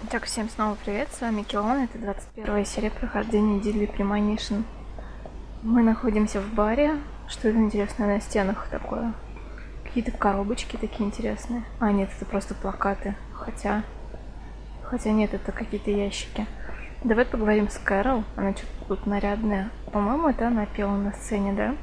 Итак, всем снова привет, с вами Килон, это 21 серия прохождения Дили Premonition. Мы находимся в баре. Что это интересное на стенах такое? Какие-то коробочки такие интересные. А, нет, это просто плакаты. Хотя нет, это какие-то ящики. Давай поговорим с Кэрол, она что-то тут нарядная. По-моему, это она пела на сцене, да?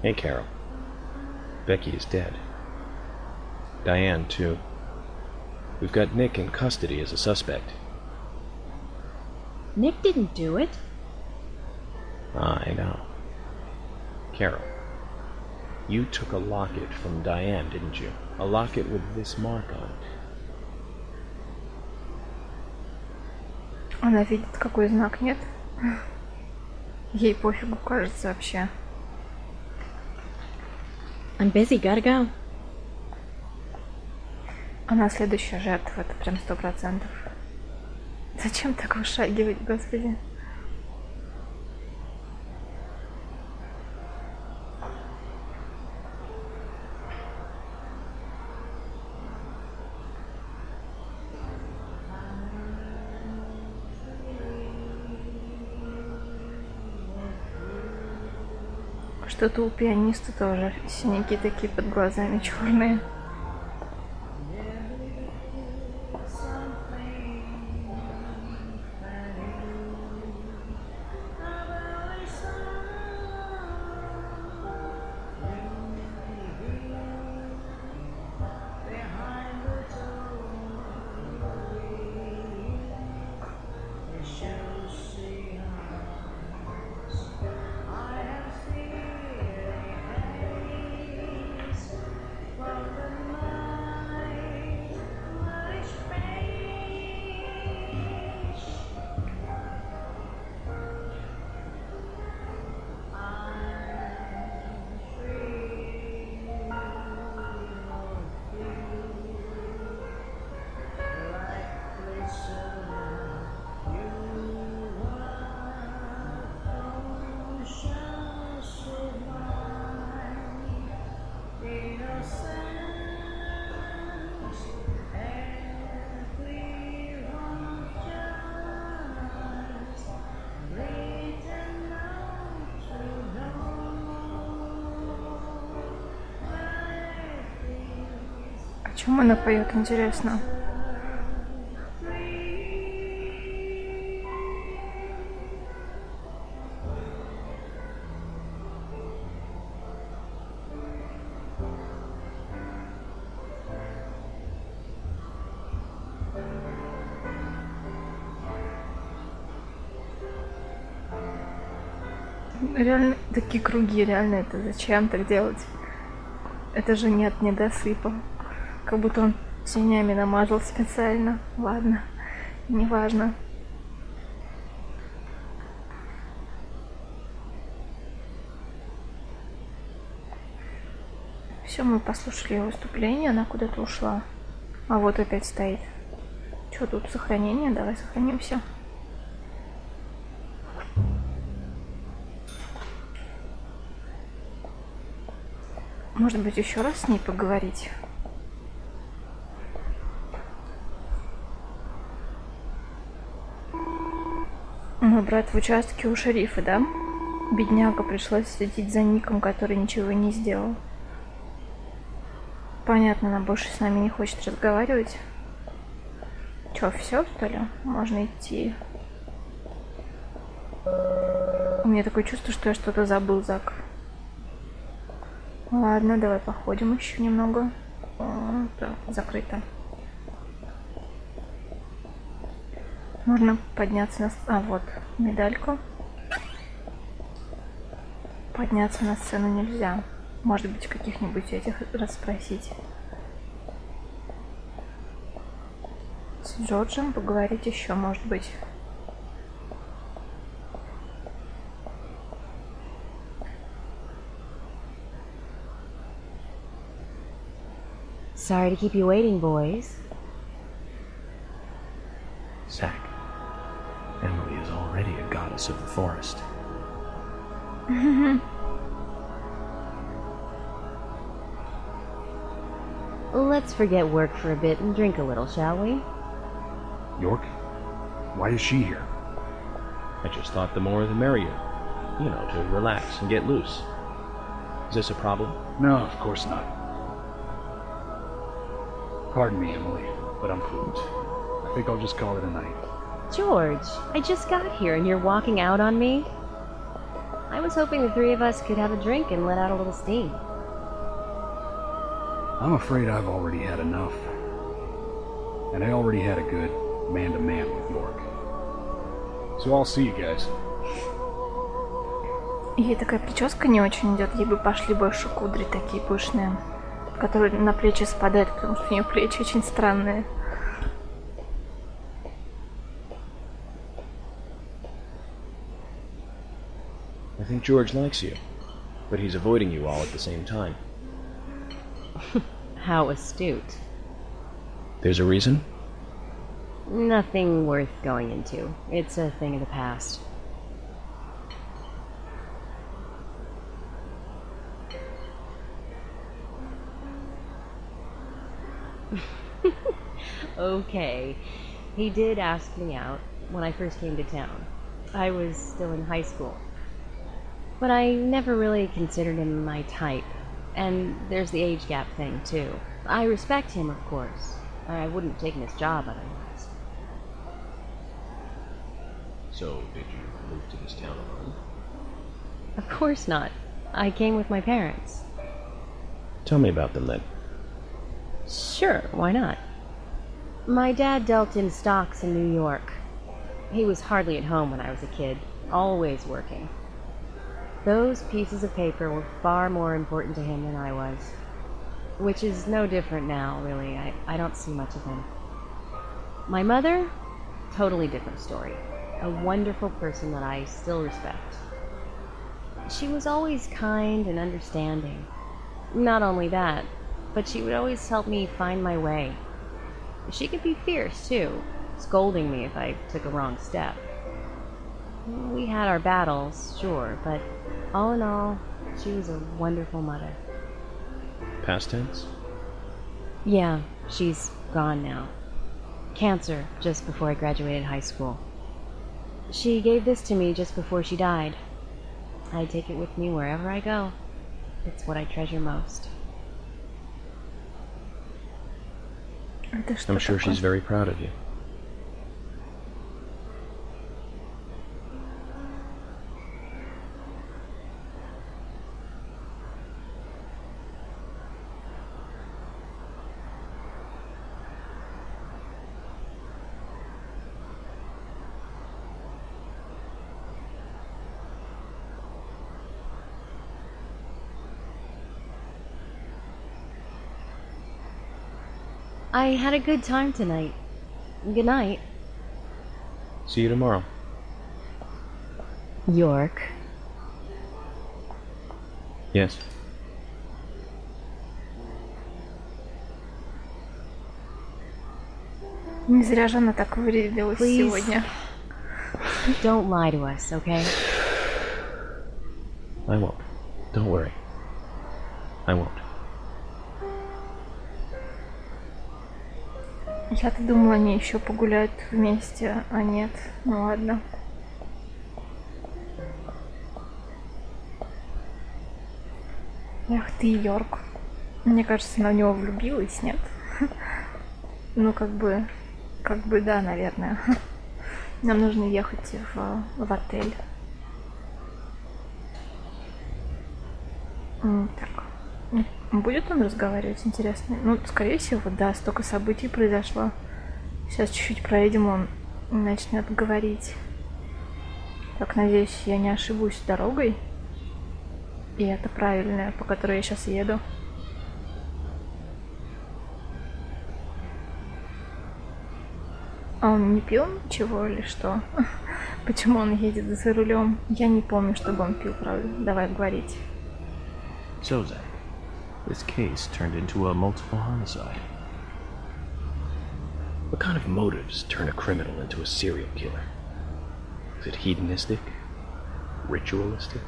Hey, Carol. Becky is dead. Diane, too. We've got Nick in custody as a suspect. Nick didn't do it. I know. Carol, you took a locket from Diane, didn't you? A locket with this mark on it. Она видит, какой знак, нет? Ей пофигу, кажется, вообще. I'm busy, gotta go. Она следующая жертва, это прям 100%. Зачем так вышагивать, господи? Что-то у пианиста тоже синяки такие под глазами черные. О чем она поет, интересно? Реально, такие круги, реально, это зачем так делать? Это же нет недосыпа. Как будто он тенями намазал специально. Ладно, неважно. Все, мы послушали ее выступление, она куда-то ушла. А вот опять стоит. Что тут, сохранение? Давай сохраним все. Может быть, еще раз с ней поговорить? Мой брат в участке у шерифа, да? Бедняга, пришлось следить за Ником, который ничего не сделал. Понятно, она больше с нами не хочет разговаривать. Чё, все, что ли? Можно идти. У меня такое чувство, что я что-то забыл, Зак. Ладно, давай походим еще немного. О, да, закрыто. Нужно подняться на... А, вот, медальку. Подняться на сцену нельзя. Может быть, каких-нибудь этих расспросить. С Джорджем поговорить еще, может быть. Sorry to keep you waiting, boys. Zach, Emily is already a goddess of the forest. Let's forget work for a bit and drink a little, shall we? York? Why is she here? I just thought the more the merrier. You know, to relax and get loose. Is this a problem? No, of course not. Pardon me, Emily, but I'm pooped. I think I'll just call it a night. George, I just got here and you're walking out on me? I was hoping the three of us could have a drink and let out a little steam. I'm afraid I've already had enough. And I already had a good man-to-man with York. So I'll see you guys. Ей такая прическа не очень идет, ей бы пошли больше кудри такие пышные, которые на плечи спадают, потому что у нее плечи очень странные. I think George likes you, but he's avoiding you all at the same time. How astute. There's a reason? Nothing worth going into. It's a thing of the past. Okay, he did ask me out when I first came to town. I was still in high school. But I never really considered him my type. And there's the age gap thing, too. I respect him, of course. I wouldn't have taken his job otherwise. So, did you move to this town alone? Of course not. I came with my parents. Tell me about them then. Sure, why not? My dad dealt in stocks in New York. He was hardly at home when I was a kid, always working. Those pieces of paper were far more important to him than I was. Which is no different now, really. I don't see much of him. My mother? Totally different story. A wonderful person that I still respect. She was always kind and understanding. Not only that, but she would always help me find my way. She could be fierce, too, scolding me if I took a wrong step. We had our battles, sure, but all in all, she was a wonderful mother. Past tense? Yeah, she's gone now. Cancer, just before I graduated high school. She gave this to me just before she died. I take it with me wherever I go. It's what I treasure most. I'm sure she's very proud of you. I had a good time tonight. Good night. See you tomorrow. York. Yes. Не зря же она так вырядилась Please. сегодня. Don't lie to us, okay? I won't. Don't worry. I won't. Я-то думала, они еще погуляют вместе, а нет. Ну ладно. Эх ты, Йорк. Мне кажется, она в него влюбилась, нет? Ну, как бы да, наверное. Нам нужно ехать в отель. Так. Будет он разговаривать, интересно? Ну, скорее всего, да, столько событий произошло. Сейчас чуть-чуть проедем, он начнет говорить. Так, надеюсь, я не ошибусь дорогой. И это правильная, по которой я сейчас еду. А он не пил ничего или что? Почему он едет за рулем? Я не помню, чтобы он пил, правда. Давай говорить. So, Zach, this case turned into a multiple homicide. What kind of motives turn a criminal into a serial killer? Is it hedonistic? Ritualistic?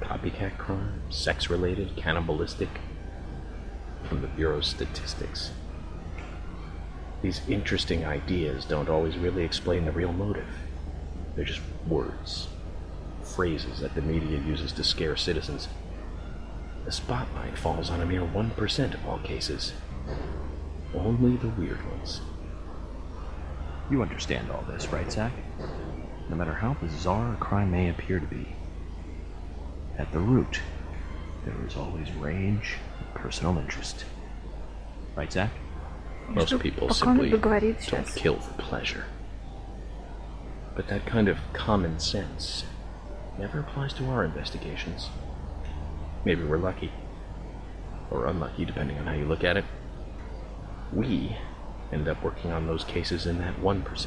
Copycat crime? Sex-related? Cannibalistic? from the Bureau's statistics. These interesting ideas don't always really explain the real motive. They're just words, phrases that the media uses to scare citizens. The spotlight falls on a mere 1% of all cases. Only the weird ones. You understand all this, right, Zach? No matter how bizarre a crime may appear to be, at the root, there is always rage and personal interest. Right, Zach? Most people Пока он simply договорит don't сейчас. kill for pleasure. But that kind of common sense never applies to our investigations. Maybe we're lucky, or unlucky, depending on how you look at it. We end up working on those cases in that 1%.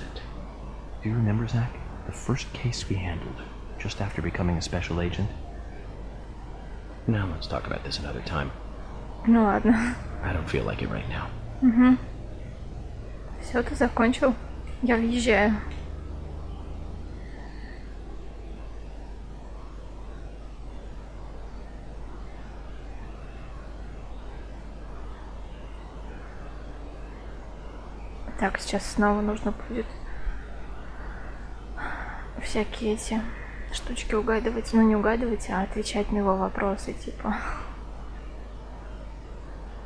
Do you remember, Zach, the first case we handled just after becoming a special agent? Now let's talk about this another time. Ну ладно. I don't feel like it right now. Все, ты закончил? Я въезжаю. Так, сейчас снова нужно будет всякие эти штучки угадывать. Ну, не угадывать, а отвечать на его вопросы, типа.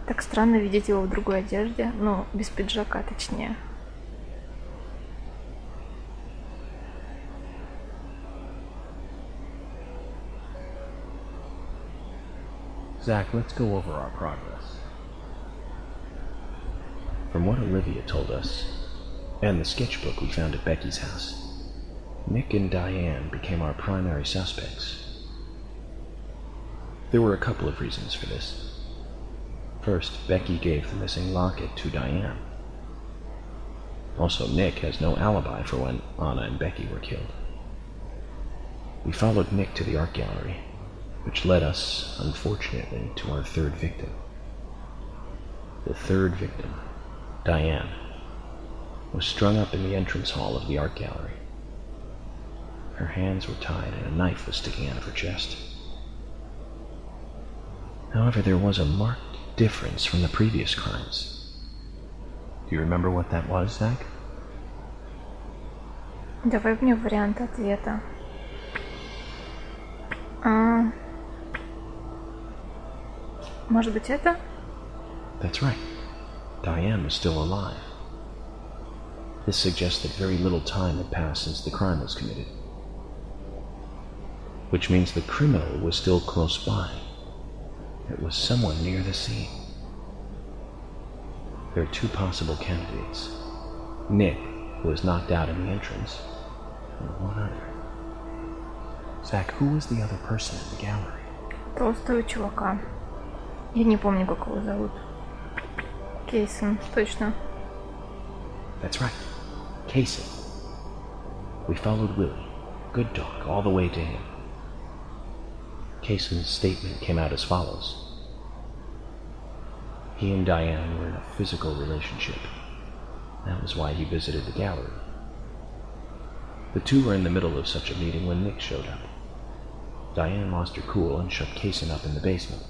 Так странно видеть его в другой одежде. Ну, без пиджака, точнее. Zach, let's go over our progress. From what Olivia told us, and the sketchbook we found at Becky's house, Nick and Diane became our primary suspects. There were a couple of reasons for this. First, Becky gave the missing locket to Diane. Also, Nick has no alibi for when Anna and Becky were killed. We followed Nick to the art gallery, which led us, unfortunately, to our third victim. The third victim, Diane, was strung up in the entrance hall of the art gallery. Her hands were tied and a knife was sticking out of her chest. However, there was a marked difference from the previous crimes. Do you remember what that was, Zach? Давай мне вариант ответа. Может быть, это? That's right. Diane was still alive. This suggests that very little time had passed since the crime was committed. Which means the criminal was still close by. It was someone near the scene. There are two possible candidates. Nick, who was knocked out in the entrance, and one other. Zach, who was the other person in the gallery? Толстого чувака. Я не помню, как его зовут. Кейсон, точно. That's right. Casey. We followed Willie, good dog, all the way to him. Case's statement came out as follows. He and Diane were in a physical relationship. That was why he visited the gallery. The two were in the middle of such a meeting when Nick showed up. Diane lost her cool and shut Kaysen up in the basement.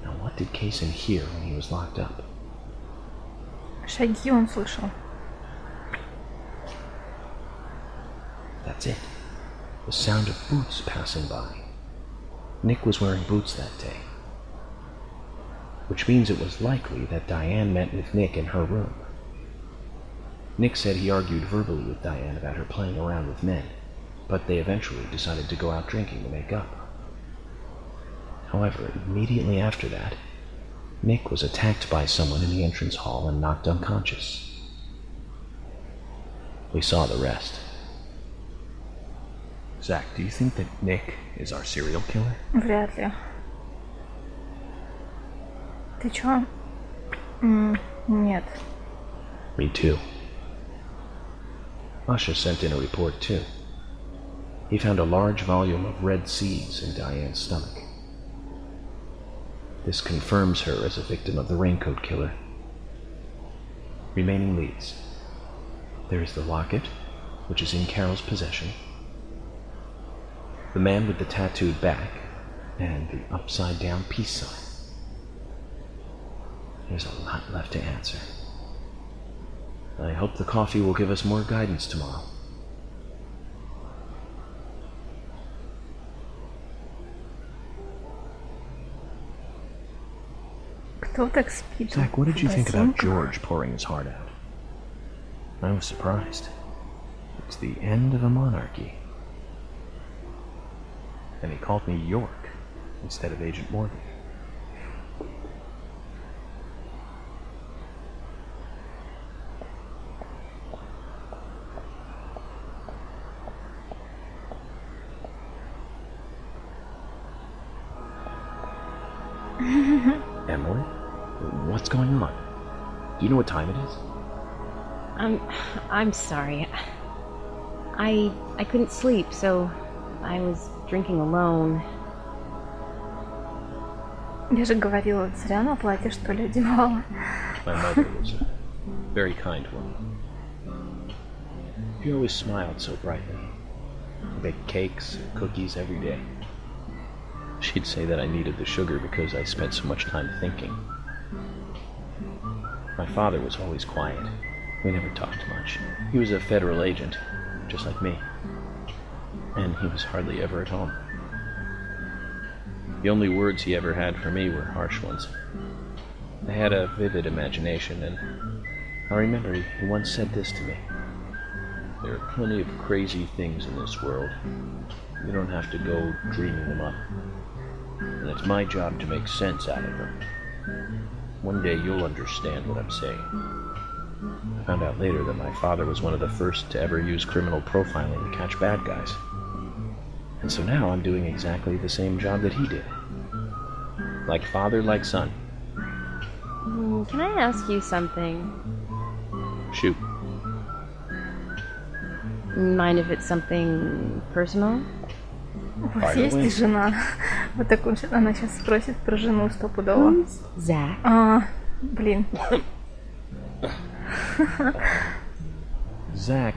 Now what did Kaysen hear when he was locked up? Шаги он слышал. That's it. The sound of boots passing by. Nick was wearing boots that day. Which means it was likely that Diane met with Nick in her room. Nick said he argued verbally with Diane about her playing around with men, but they eventually decided to go out drinking to make up. However, immediately after that, Nick was attacked by someone in the entrance hall and knocked unconscious. We saw the rest. Zach, do you think that Nick is our serial killer? Вряд ли. Ты чё? Нет. Me too. Usha sent in a report too. He found a large volume of red seeds in Diane's stomach. This confirms her as a victim of the raincoat killer. Remaining leads. There is the locket, which is in Carol's possession, the man with the tattooed back, and the upside-down peace sign. There's a lot left to answer. I hope the coffee will give us more guidance tomorrow. Кто так спит? Zach, what did you в think about ботинках? George pouring his heart out? I was surprised. It's the end of a monarchy. And he called me York instead of Agent Morgan. Emily? What's going on? Do you know what time it is? I'm sorry. I couldn't sleep, so I was drinking alone. Я же говорила, зря на платье, что ли, одевала. My mother was a very kind woman. She always smiled so brightly. Baked cakes and cookies every day. She'd say that I needed the sugar because I spent so much time thinking. My father was always quiet. We never talked much. He was a federal agent, just like me. And he was hardly ever at home. The only words he ever had for me were harsh ones. I had a vivid imagination, and I remember he once said this to me. There are plenty of crazy things in this world. You don't have to go dreaming them up. And it's my job to make sense out of them. One day you'll understand what I'm saying. I found out later that my father was one of the first to ever use criminal profiling to catch bad guys. And so now I'm doing exactly the same job that he did. Like father, like son. Can I ask you something? Shoot. Mind if it's something personal? У вас есть Finally. жена? Вот такую же. Она сейчас спросит про жену стопудово. Zach. Блин. Zach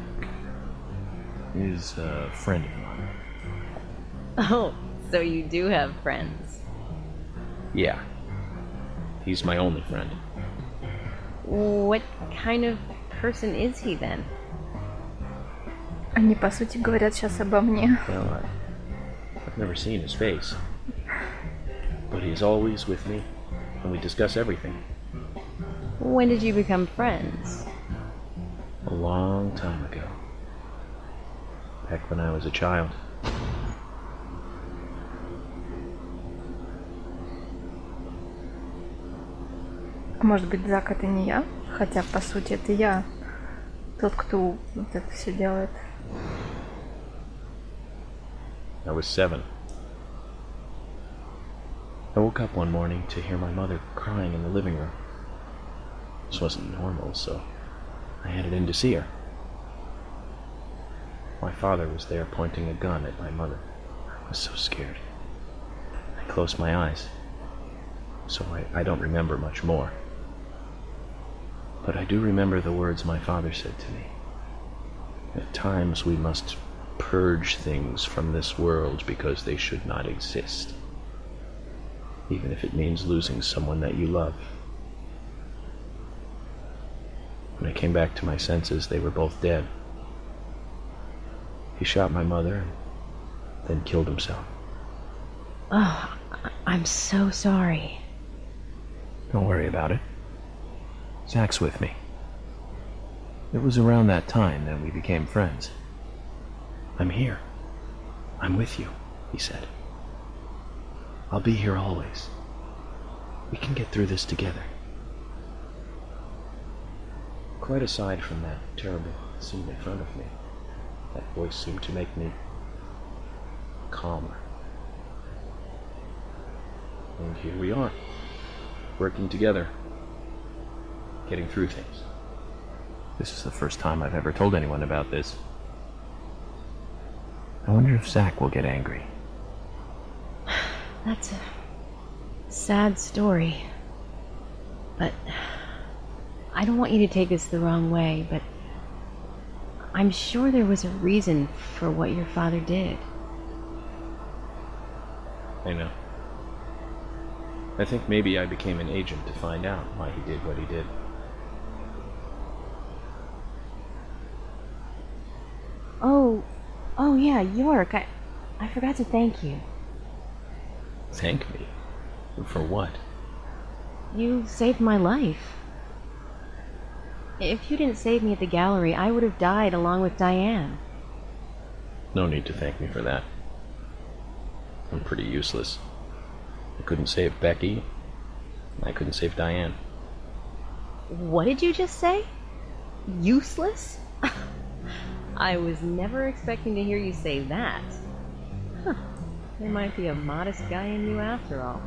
is a friend of mine. Oh, so you do have friends. Yeah. He's my only friend. What kind of person is he then? Они, по сути, говорят сейчас обо мне. Well, I've never seen his face. But he is always with me, and we discuss everything. When did you become friends? A long time ago. Back when I was a child. Может быть, Зак это не я? Хотя, по сути, это я. Тот, кто вот это все делает. I was 7. I woke up one morning to hear my mother crying in the living room. This wasn't normal, so I headed in to see her. My father was there pointing a gun at my mother. I was so scared. I closed my eyes, so I don't remember much more. But I do remember the words my father said to me. At times we must purge things from this world because they should not exist, even if it means losing someone that you love. When I came back to my senses, they were both dead. He shot my mother and then killed himself. Oh, I'm so sorry. Don't worry about it. Zach's with me. It was around that time that we became friends. I'm here. I'm with you, he said. I'll be here always. We can get through this together. Quite aside from that terrible scene in front of me, that voice seemed to make me calmer. And here we are, working together, getting through things. This is the first time I've ever told anyone about this. I wonder if Zach will get angry. That's a sad story. But I don't want you to take this the wrong way, but I'm sure there was a reason for what your father did. I know. I think maybe I became an agent to find out why he did what he did. Oh yeah, York, I forgot to thank you. Thank me? For what? You saved my life. If you didn't save me at the gallery, I would have died along with Diane. No need to thank me for that. I'm pretty useless. I couldn't save Becky. I couldn't save Diane. What did you just say? Useless? I was never expecting to hear you say that. Huh. There might be a modest guy in you after all.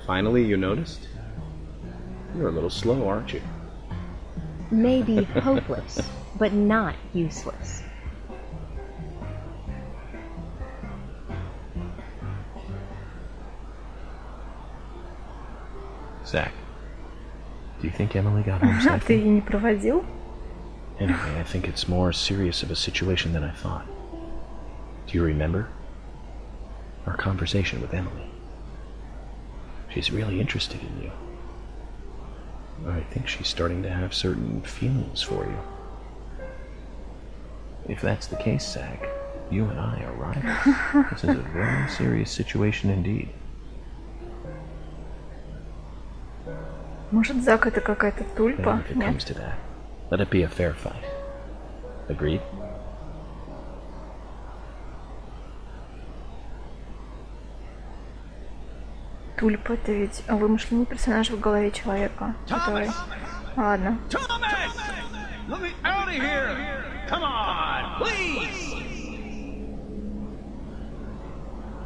Finally, you noticed? You're a little slow, aren't you? Maybe hopeless, but not useless. Zach, do you think Emily got home А ты safely? ее не проводил? Anyway, I think it's more serious of a situation than I thought. Do you remember? Our conversation with Emily. She's really interested in you. I think she's starting to have certain feelings for you. If that's the case, Zach, you and I are rivals. This is a very serious situation indeed. Может, Зак это какая-то тульпа? And if it Нет? comes to that, let it be a fair fight. Agreed? Тульпа — это ведь вымышленный персонаж в голове человека, который... Ладно. Thomas! Let me out of here! Come on, please!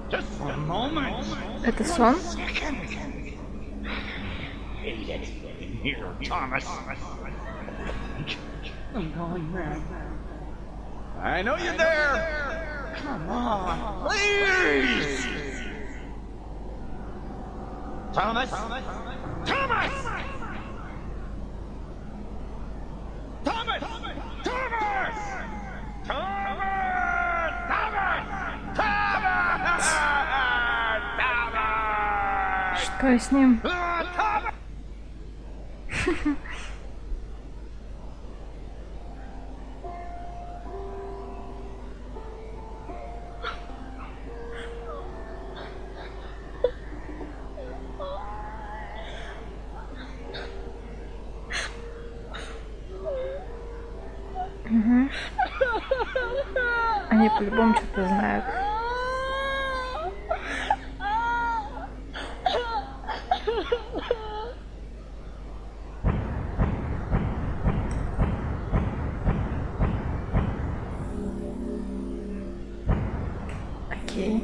Just a moment. Это сон? Here, Thomas. I'm going mad. I know you're there. Come on, please! Thomas! Thomas! Thomas! Thomas! Thomas! Thomas! Thomas! Что с ним? Thomas! Они по-любому что-то знают. Окей.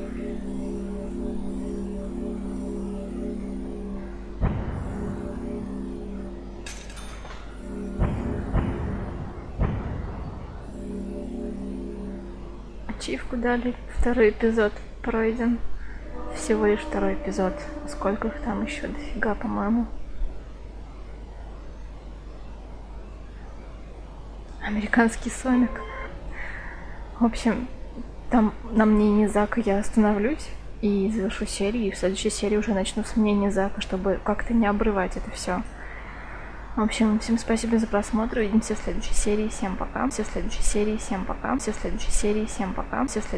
Ачивку дали. Второй эпизод пройден. Всего лишь второй эпизод. Сколько их там еще? Дофига, по-моему. Американский Соник. В общем, там на мнении Зака я остановлюсь и завершу серию. И в следующей серии уже начну с мнения Зака, чтобы как-то не обрывать это все. В общем, всем спасибо за просмотр. Увидимся в следующей серии. Всем пока. Все в следующей серии. Всем пока. Все в следующей серии. Всем пока. Все в следующей